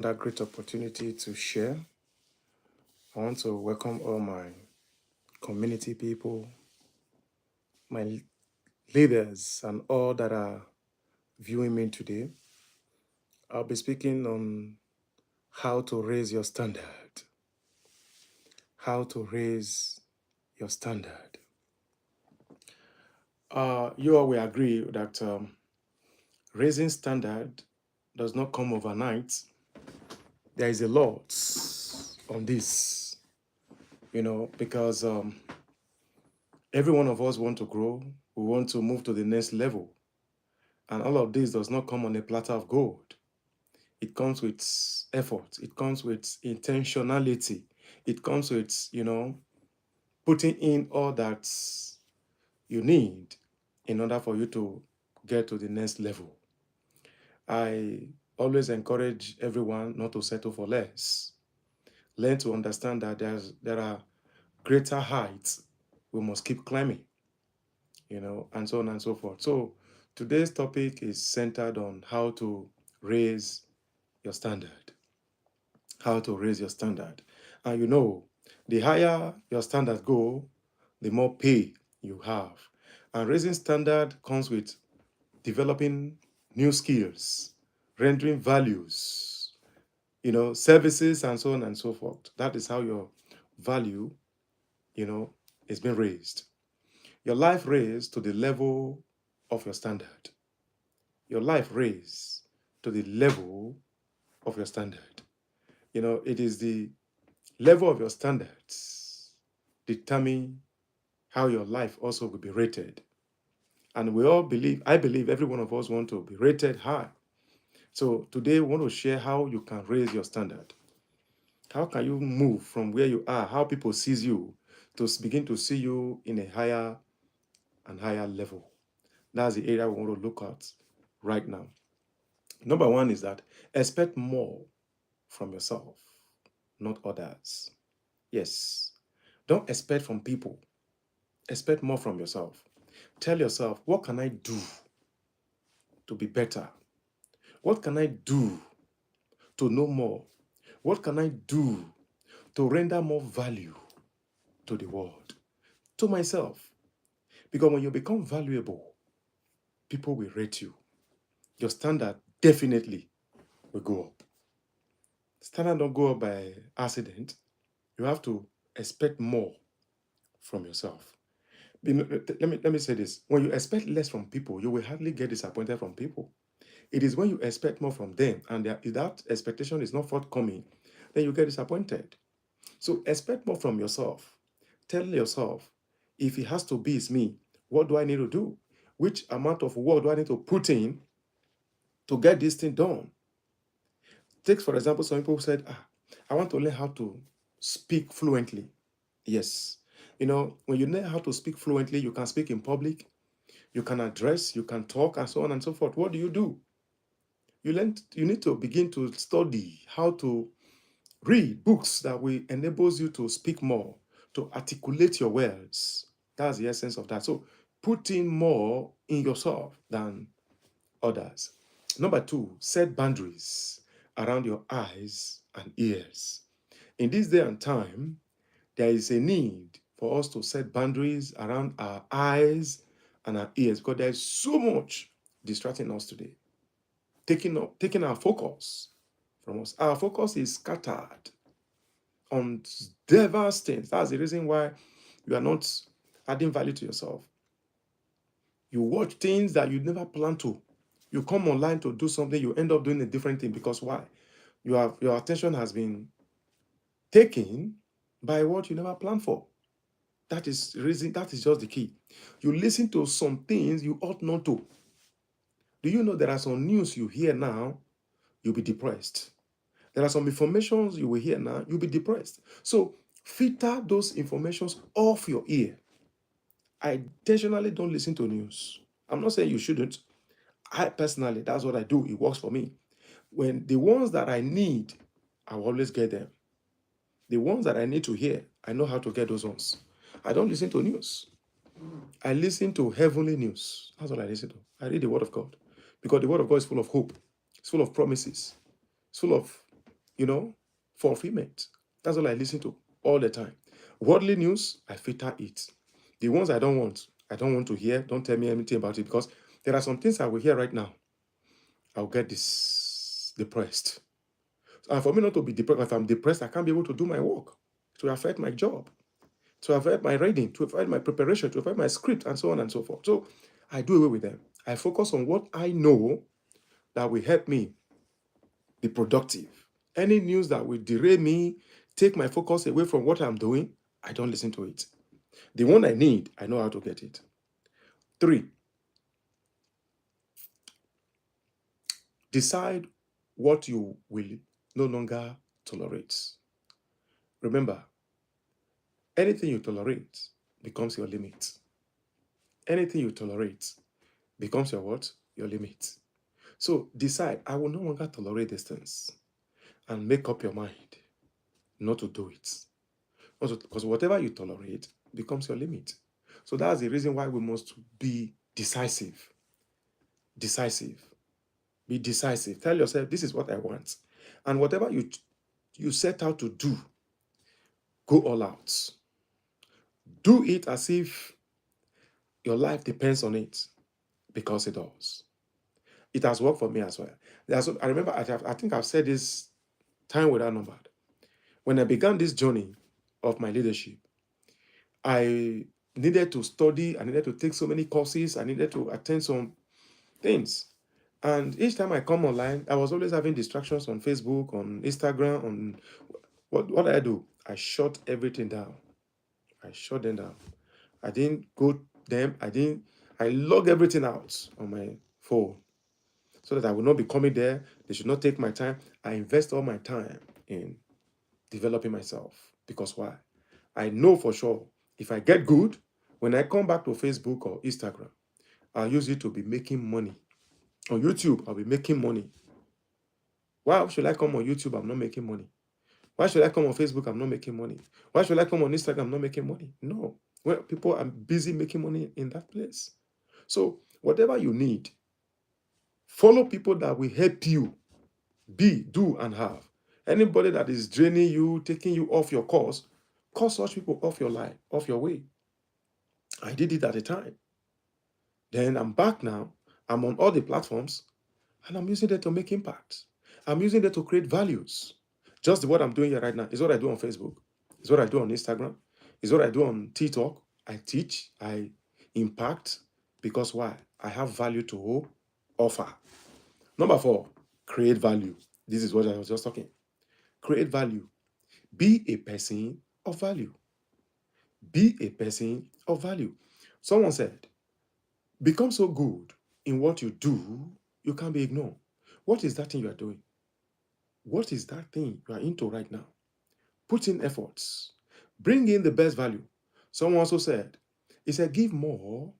That great opportunity to share. I want to welcome all my community people, my leaders, and all that are viewing me today. I'll be speaking on how to raise your standard. How to raise your standard. You all will agree that raising standard does not come overnight. There is a lot on this, because every one of us want to grow. We want to move to the next level. And all of this does not come on a platter of gold. It comes with effort. It comes with intentionality. It comes with, putting in all that you need in order for you to get to the next level. I always encourage everyone not to settle for less. Learn to understand that there are greater heights we must keep climbing, and so on and so forth. So today's topic is centered on how to raise your standard. How to raise your standard. And the higher your standards go, the more pay you have. And raising standard comes with developing new skills, rendering values, services, and so on and so forth. That is how your value, is being raised. Your life raised to the level of your standard. Your life raised to the level of your standard. It is the level of your standards determine how your life also will be rated. And I believe every one of us want to be rated high. So today we want to share how you can raise your standard. How can you move from where you are, how people sees you, to begin to see you in a higher and higher level. That's the area we want to look at right now. Number one is that expect more from yourself, not others. Yes. Don't expect from people. Expect more from yourself. Tell yourself, what can I do to be better? What can I do to know more? What can I do to render more value to the world, to myself? Because when you become valuable, people will rate you. Your standard definitely will go up. Standard don't go up by accident. You have to expect more from yourself. Let me say this. When you expect less from people, you will hardly get disappointed from people. It is when you expect more from them and if that expectation is not forthcoming, then you get disappointed. So expect more from yourself. Tell yourself, if it has to be it's me, what do I need to do? Which amount of work do I need to put in to get this thing done? Take, for example, some people said, I want to learn how to speak fluently. Yes. When you learn how to speak fluently, you can speak in public, you can address, you can talk, and so on and so forth. What do? You need to begin to study how to read books that will enables you to speak more, to articulate your words. That's the essence of that. So put in more in yourself than others. Number two, set boundaries around your eyes and ears. In this day and time, there is a need for us to set boundaries around our eyes and our ears because there is so much distracting us today, taking our focus from us. Our focus is scattered on diverse things. That's the reason why you are not adding value to yourself. You watch things that you never plan to. You come online to do something, you end up doing a different thing because why? Your attention has been taken by what you never planned for. That is reason. That is just the key. You listen to some things you ought not to. Do you know there are some news you hear now, you'll be depressed. There are some informations you will hear now, you'll be depressed. So filter those informations off your ear. I intentionally don't listen to news. I'm not saying you shouldn't. I personally, that's what I do. It works for me. When the ones that I need, I will always get them. The ones that I need to hear, I know how to get those ones. I don't listen to news. I listen to heavenly news. That's what I listen to. I read the Word of God because the Word of God is full of hope. It's full of promises. It's full of fulfillment. That's all I listen to all the time. Worldly news, I filter it. The ones I don't want to hear. Don't tell me anything about it, because there are some things I will hear right now. I'll get this depressed. And for me not to be depressed, if I'm depressed, I can't be able to do my work. To affect my job, to affect my reading, to affect my preparation, to affect my script, and so on and so forth. So I do away with them. I focus on what I know that will help me be productive. Any news that will derail me, take my focus away from what I'm doing, I don't listen to it. The one I need, I know how to get it. 3, decide what you will no longer tolerate. Remember, anything you tolerate becomes your limit. Anything you tolerate becomes your what? Your limit. So decide, I will no longer tolerate these things, and make up your mind not to do it. Because whatever you tolerate becomes your limit. So that's the reason why we must be decisive. Decisive. Be decisive. Tell yourself, this is what I want. And whatever you set out to do, go all out. Do it as if your life depends on it, because it does. It has worked for me as well. I remember, I think I've said this time without number. When I began this journey of my leadership, I needed to study, I needed to take so many courses, I needed to attend some things. And each time I come online, I was always having distractions on Facebook, on Instagram, on what did I do? I shut everything down. I shut them down. I didn't go them, I log everything out on my phone, so that I will not be coming there. They should not take my time. I invest all my time in developing myself. Because why? I know for sure, if I get good, when I come back to Facebook or Instagram, I'll use it to be making money. On YouTube, I'll be making money. Why should I come on YouTube? I'm not making money. Why should I come on Facebook? I'm not making money. Why should I come on Instagram? I'm not making money. No. Well, people are busy making money in that place. So whatever you need, follow people that will help you be, do, and have. Anybody that is draining you, taking you off your course, cut such people off your life, off your way. I did it at a time. Then I'm back now. I'm on all the platforms, and I'm using it to make impact. I'm using it to create values. Just what I'm doing here right now is what I do on Facebook. Is what I do on Instagram. Is what I do on TikTok. I teach. I impact. Because why? I have value to offer. Number 4, create value. This is what I was just talking. Create value. Be a person of value. Be a person of value. Someone said, become so good in what you do, you can't be ignored. What is that thing you are doing? What is that thing you are into right now? Put in efforts. Bring in the best value. Someone also said, he said, give more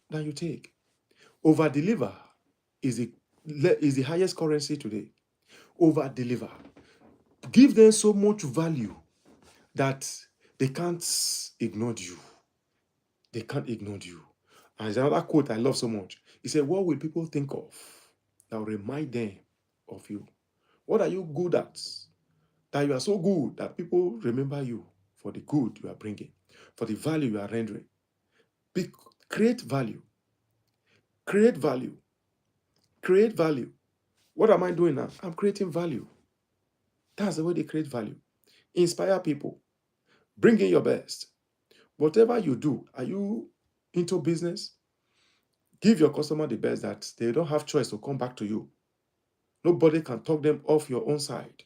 than you take. Over deliver is the highest currency today. Over deliver. Give them so much value that they can't ignore you. They can't ignore you. And there's another quote I love so much. He said, what will people think of that will remind them of you? What are you good at? That you are so good that people remember you for the good you are bringing, for the value you are rendering. Create value. Create value. Create value. What am I doing now? I'm creating value. That's the way they create value. Inspire people. Bring in your best. Whatever you do, are you into business? Give your customer the best that they don't have choice to come back to you. Nobody can talk them off your own side.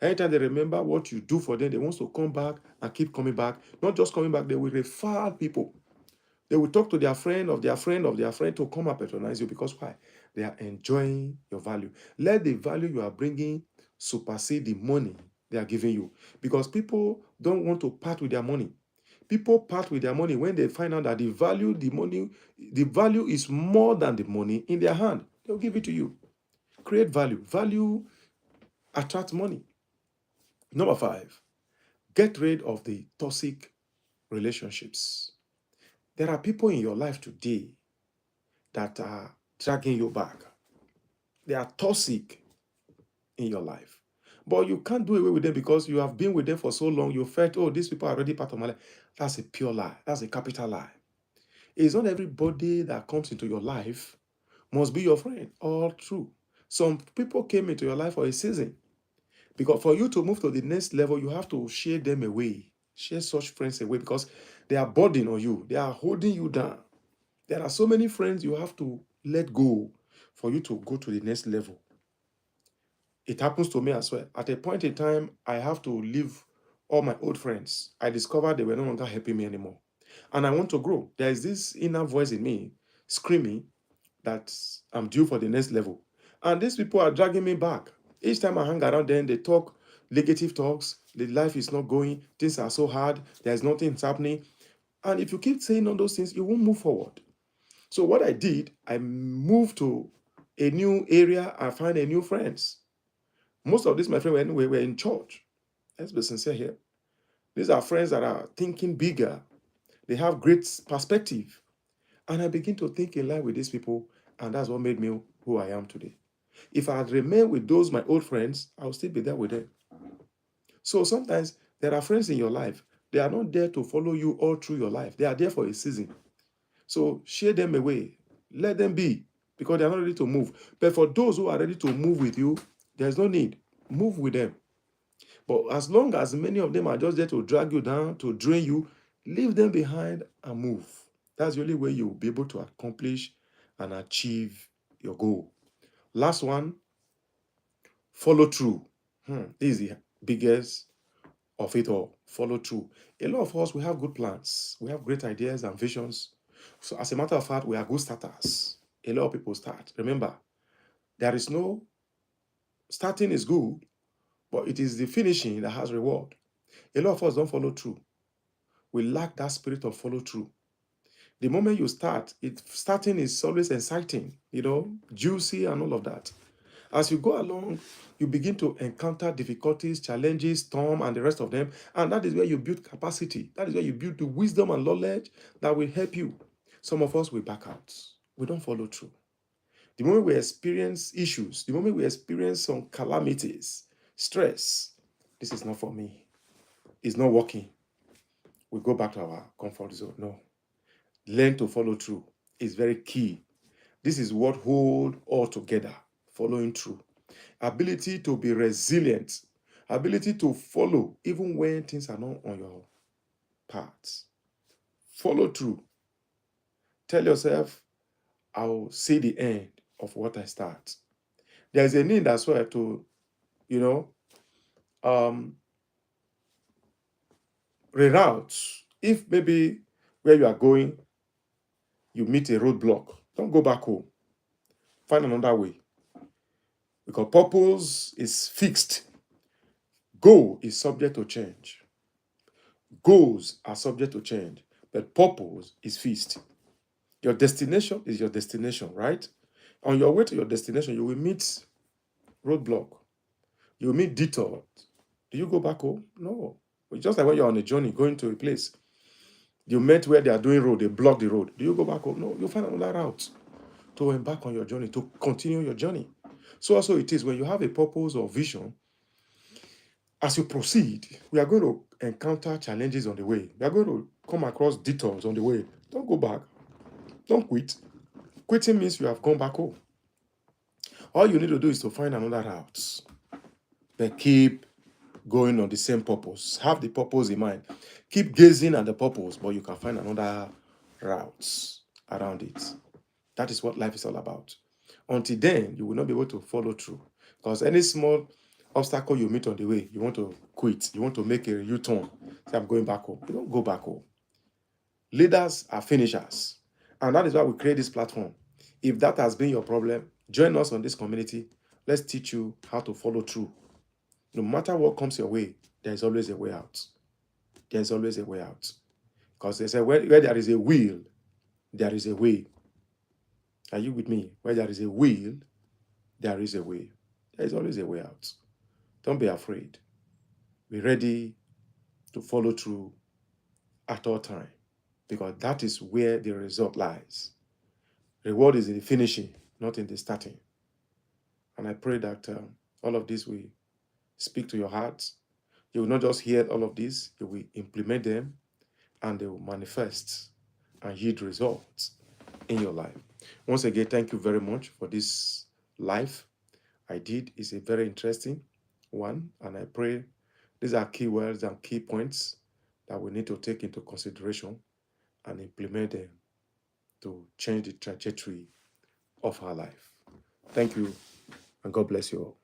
Anytime they remember what you do for them, they want to come back and keep coming back. Not just coming back, they will refer people. They will talk to their friend of their friend of their friend to come and patronize you. Because why? They are enjoying your value. Let the value you are bringing supersede the money they are giving you. Because people don't want to part with their money. People part with their money when they find out that the value is more than the money in their hand. They'll give it to you. Create value. Value attracts money. Number 5, get rid of the toxic relationships. There are people in your life today that are dragging you back. They are toxic in your life. But you can't do away with them because you have been with them for so long. You felt, oh, these people are already part of my life. That's a pure lie. That's a capital lie. It's not everybody that comes into your life must be your friend. All true. Some people came into your life for a season. Because for you to move to the next level, you have to share them away. Share such friends away because they are burden on you. They are holding you down. There are so many friends you have to let go for you to go to the next level. It happens to me as well. At a point in time, I have to leave all my old friends. I discovered they were no longer helping me anymore. And I want to grow. There is this inner voice in me screaming that I'm due for the next level. And these people are dragging me back. Each time I hang around them, they talk negative talks. The life is not going. Things are so hard. There's nothing happening. And if you keep saying all those things, you won't move forward. So what I did, I moved to a new area and find a new friends. Most of these, my friends, were in church. Let's be sincere here. These are friends that are thinking bigger. They have great perspective. And I begin to think in line with these people, and that's what made me who I am today. If I had remained with those my old friends, I would still be there with them. So sometimes there are friends in your life. They are not there to follow you all through your life. They are there for a season. So share them away. Let them be because they are not ready to move. But for those who are ready to move with you, there's no need. Move with them. But as long as many of them are just there to drag you down, to drain you, leave them behind and move. That's the only way you'll be able to accomplish and achieve your goal. Last one, follow through. This is the biggest of it all. Follow through. A lot of us, we have good plans. We have great ideas and visions. So as a matter of fact, we are good starters. A lot of people start. Remember, there is no starting is good, but it is the finishing that has reward. A lot of us don't follow through. We lack that spirit of follow through. The moment you start, starting is always exciting, juicy and all of that. As you go along, you begin to encounter difficulties, challenges, storm, and the rest of them. And that is where you build capacity. That is where you build the wisdom and knowledge that will help you. Some of us will back out. We don't follow through. The moment we experience issues, the moment we experience some calamities, stress, this is not for me. It's not working. We go back to our comfort zone. No. Learn to follow through. It's very key. This is what holds all together, following through. Ability to be resilient, ability to follow even when things are not on your path. Follow through. Tell yourself, I'll see the end of what I start. There's a need as well to, you know, um, reroute. If maybe where you are going, you meet a roadblock, don't go back home. Find another way. Because purpose is fixed. Goal is subject to change. Goals are subject to change, but purpose is fixed. Your destination is your destination, right? On your way to your destination, you will meet roadblock. You will meet detour. Do you go back home? No. It's just like when you're on a journey going to a place. You met where they are doing road, they block the road. Do you go back home? No. You find another route to embark on your journey, to continue your journey. So also it is when you have a purpose or vision, as you proceed, we are going to encounter challenges on the way. We are going to come across detours on the way. Don't go back. Don't quit. Quitting means you have gone back home. All you need to do is to find another route. But keep going on the same purpose. Have the purpose in mind. Keep gazing at the purpose, but you can find another route around it. That is what life is all about. Until then, you will not be able to follow through. Because any small obstacle you meet on the way, you want to quit. You want to make a U-turn. Say, I'm going back home. You don't go back home. Leaders are finishers. And that is why we create this platform. If that has been your problem, join us on this community. Let's teach you how to follow through. No matter what comes your way, there is always a way out. There is always a way out. Because they say, where there is a will, there is a way. Are you with me? Where there is a will, there is a way. There is always a way out. Don't be afraid. Be ready to follow through at all time, because that is where the result lies. Reward is in the finishing, not in the starting. And I pray that all of this will speak to your heart. You will not just hear all of this, you will implement them and they will manifest and yield results in your life. Once again, thank you very much for this life I did. It's a very interesting one, and I pray these are key words and key points that we need to take into consideration and implement them to change the trajectory of our life. Thank you, and God bless you all.